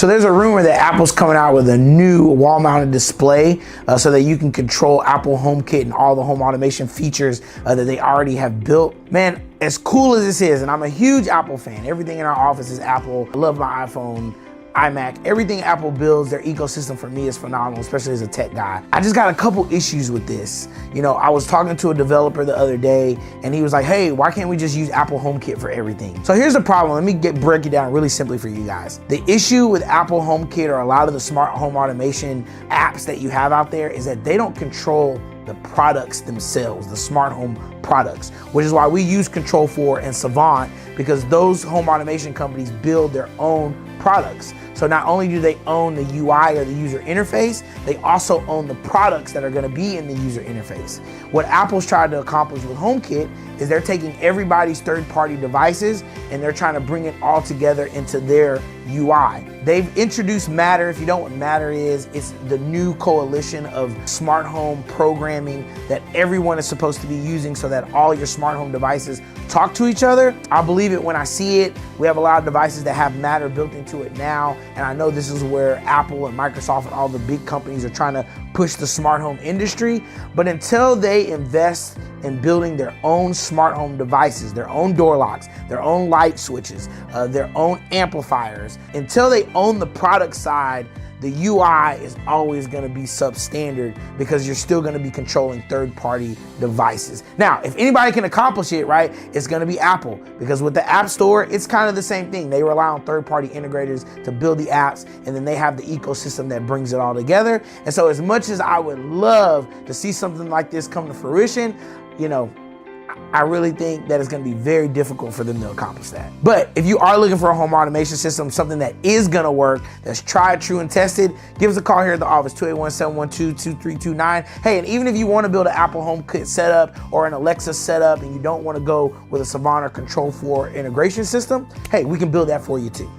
So there's a rumor that Apple's coming out with a new wall-mounted display so that you can control Apple HomeKit and all the home automation features that they already have built. Man, as cool as this is, and I'm a huge Apple fan, everything in our office is Apple. I love my iPhone, iMac, everything Apple builds, their ecosystem for me is phenomenal, especially as a tech guy. I just got a couple issues with this. You know, I was talking to a developer the other day and he was like, hey, why can't we just use Apple HomeKit for everything? So here's the problem. Let me break it down really simply for you guys. The issue with Apple HomeKit or a lot of the smart home automation apps that you have out there is that they don't control the products themselves, the smart home products, which is why we use Control4 and Savant, because those home automation companies build their own products. So not only do they own the UI or the user interface, they also own the products that are going to be in the user interface. What Apple's tried to accomplish with HomeKit is they're taking everybody's third-party devices and they're trying to bring it all together into their UI. They've introduced Matter. If you don't know what Matter is, it's the new coalition of smart home programming that everyone is supposed to be using so that all your smart home devices talk to each other. I'll believe it when I see it. We have a lot of devices that have Matter built into it now, and I know this is where Apple and Microsoft and all the big companies are trying to push the smart home industry. But until they invest in building their own smart home devices, their own door locks, their own light switches, their own amplifiers, until they own the product side, the UI is always going to be substandard because you're still going to be controlling third-party devices. Now, if anybody can accomplish it, right, it's going to be Apple, because with the App Store, it's kind of the same thing. They rely on third-party integrators to build the apps, and then they have the ecosystem that brings it all together. And so as much as I would love to see something like this come to fruition, you know, I really think that it's going to be very difficult for them to accomplish that. But if you are looking for a home automation system, something that is going to work, that's tried, true, and tested, give us a call here at the office, 281-712-2329. Hey, and even if you want to build an Apple HomeKit setup or an Alexa setup and you don't want to go with a Savant or Control4 integration system, hey, we can build that for you too.